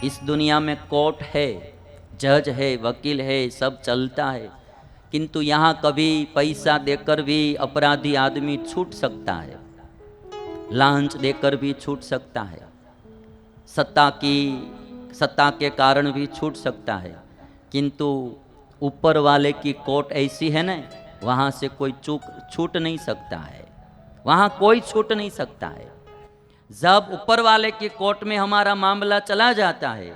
इस दुनिया में कोर्ट है, जज है, वकील है, सब चलता है, किंतु यहाँ कभी पैसा देकर भी अपराधी आदमी छूट सकता है, लांच देकर भी छूट सकता है, सत्ता के कारण भी छूट सकता है। किंतु ऊपर वाले की कोर्ट ऐसी है ना, वहाँ से कोई छूट नहीं सकता है, वहाँ कोई छूट नहीं सकता है। जब ऊपर वाले की कोर्ट में हमारा मामला चला जाता है,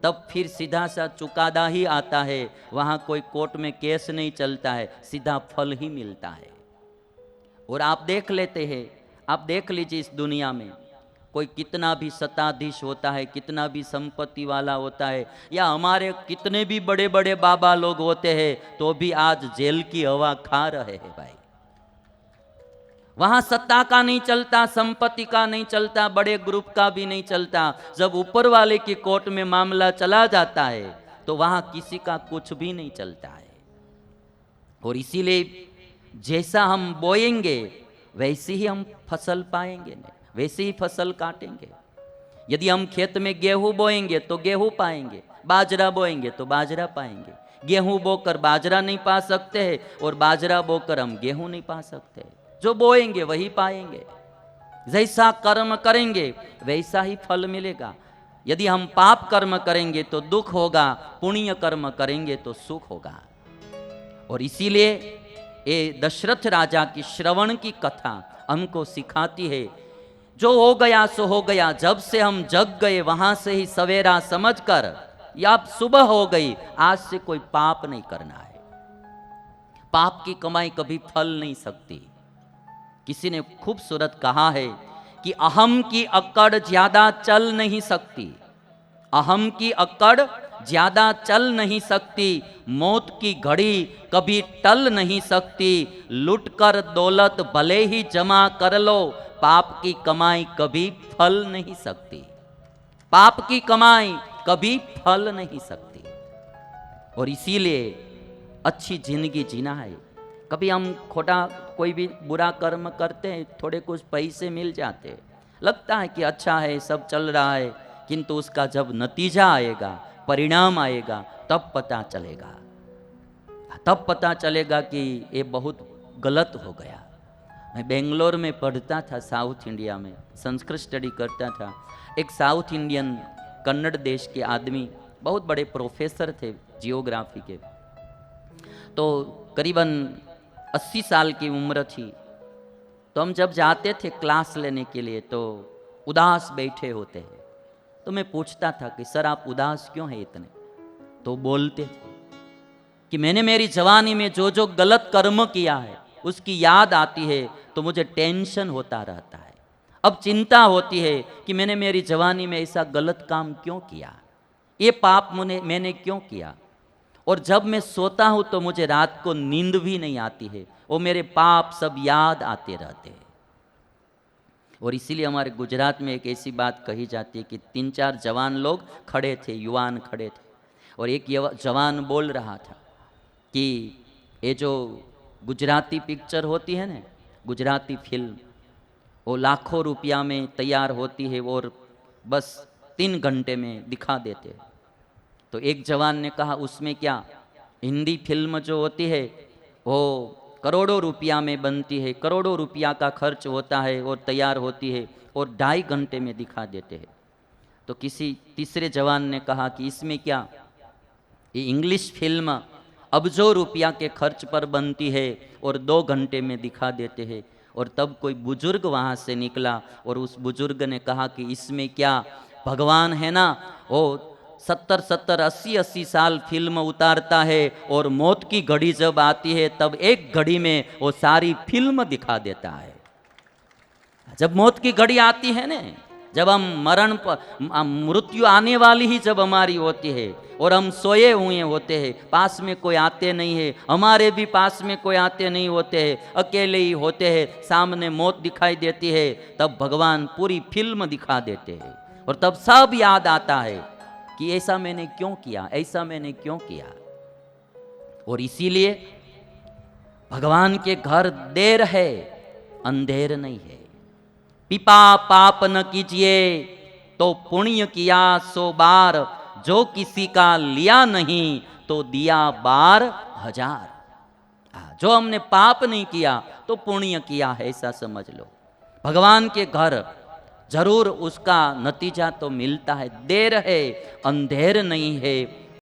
तब फिर सीधा सा चुकादा ही आता है, वहाँ कोई कोर्ट में केस नहीं चलता है, सीधा फल ही मिलता है। और आप देख लेते हैं, आप देख लीजिए इस दुनिया में कोई कितना भी सत्ताधीश होता है, कितना भी संपत्ति वाला होता है, या हमारे कितने भी बड़े बड़े बाबा लोग होते हैं, तो भी आज जेल की हवा खा रहे हैं भाई। वहां सत्ता का नहीं चलता, संपत्ति का नहीं चलता, बड़े ग्रुप का भी नहीं चलता। जब ऊपर वाले की कोर्ट में मामला चला जाता है, तो वहां किसी का कुछ भी नहीं चलता है। और इसीलिए जैसा हम बोएंगे वैसे ही हम फसल पाएंगे, वैसे ही फसल काटेंगे। यदि हम खेत में गेहूं बोएंगे तो गेहूं पाएंगे, बाजरा बोएंगे तो बाजरा पाएंगे। गेहूं बोकर बाजरा नहीं पा सकते हैं, और बाजरा बोकर हम गेहूं नहीं पा सकते। जो बोएंगे वही पाएंगे। जैसा कर्म करेंगे वैसा ही फल मिलेगा। यदि हम पाप कर्म करेंगे तो दुख होगा, पुण्य कर्म करेंगे तो सुख होगा। और इसीलिए ये दशरथ राजा की श्रवण की कथा हमको सिखाती है, जो हो गया सो हो गया, जब से हम जग गए वहां से ही सवेरा समझकर, या अब सुबह हो गई, आज से कोई पाप नहीं करना है। पाप की कमाई कभी फल नहीं सकती। किसी ने खूबसूरत कहा है कि अहम की अकड़ ज्यादा चल नहीं सकती, अहम की अकड़ ज्यादा चल नहीं सकती, मौत की घड़ी कभी टल नहीं सकती, लुट कर दौलत भले ही जमा कर लो, पाप की कमाई कभी फल नहीं सकती, पाप की कमाई कभी फल नहीं सकती। और इसीलिए अच्छी जिंदगी जीना है। कभी हम खोटा कोई भी बुरा कर्म करते हैं, थोड़े कुछ पैसे मिल जाते, लगता है कि अच्छा है, सब चल रहा है, किंतु उसका जब नतीजा आएगा, परिणाम आएगा, तब पता चलेगा, तब पता चलेगा कि ये बहुत गलत हो गया। मैं बेंगलोर में पढ़ता था, साउथ इंडिया में संस्कृत स्टडी करता था। एक साउथ इंडियन कन्नड़ देश के आदमी, बहुत बड़े प्रोफेसर थे जियोग्राफी के, तो करीबन 80 साल की उम्र थी। तो हम जब जाते थे क्लास लेने के लिए तो उदास बैठे होते हैं। तो मैं पूछता था कि सर आप उदास क्यों हैं इतने? तो बोलते थे कि मैंने मेरी जवानी में जो जो गलत कर्म किया है उसकी याद आती है तो मुझे टेंशन होता रहता है। अब चिंता होती है कि मैंने मेरी जवानी में ऐसा गलत काम क्यों किया, ये पाप मैंने क्यों किया। और जब मैं सोता हूं तो मुझे रात को नींद भी नहीं आती है, वो मेरे पाप सब याद आते रहते हैं। और इसीलिए हमारे गुजरात में एक ऐसी बात कही जाती है कि 3-4 जवान लोग खड़े थे, युवान खड़े थे, और एक जवान बोल रहा था कि ये जो गुजराती पिक्चर होती है ना, गुजराती फिल्म, वो लाखों रुपया में तैयार होती है और बस 3 घंटे में दिखा देते हैं। तो एक जवान ने कहा उसमें क्या, हिंदी फिल्म जो होती है वो करोड़ों रुपया में बनती है, करोड़ों रुपया का खर्च होता है और तैयार होती है, और 2.5 घंटे में दिखा देते हैं। तो किसी तीसरे जवान ने कहा कि इसमें क्या, ये इंग्लिश फिल्म अबजों रुपया के खर्च पर बनती है और 2 घंटे में दिखा देते हैं। और तब कोई बुजुर्ग वहाँ से निकला और उस बुजुर्ग ने कहा कि इसमें क्या, भगवान है ना, वो 70-70, 80-80 साल फिल्म उतारता है और मौत की घड़ी जब आती है तब एक घड़ी में वो सारी फिल्म दिखा देता है। जब मौत की घड़ी आती है ना, जब हम मरण पर, मृत्यु आने वाली ही जब हमारी होती है और हम सोए हुए होते हैं, पास में कोई आते नहीं है, हमारे भी पास में कोई आते नहीं होते हैं, अकेले ही होते हैं, सामने मौत दिखाई देती है, तब भगवान पूरी फिल्म दिखा देते हैं। और तब सब याद आता है कि ऐसा मैंने क्यों किया, ऐसा मैंने क्यों किया। और इसीलिए भगवान के घर देर है, अंधेर नहीं है। पिपा पाप न कीजिए, तो पुण्य किया 100 बार, जो किसी का लिया नहीं तो दिया बार 1000। जो हमने पाप नहीं किया तो पुण्य किया है, ऐसा समझ लो। भगवान के घर जरूर उसका नतीजा तो मिलता है। देर है अंधेर नहीं है,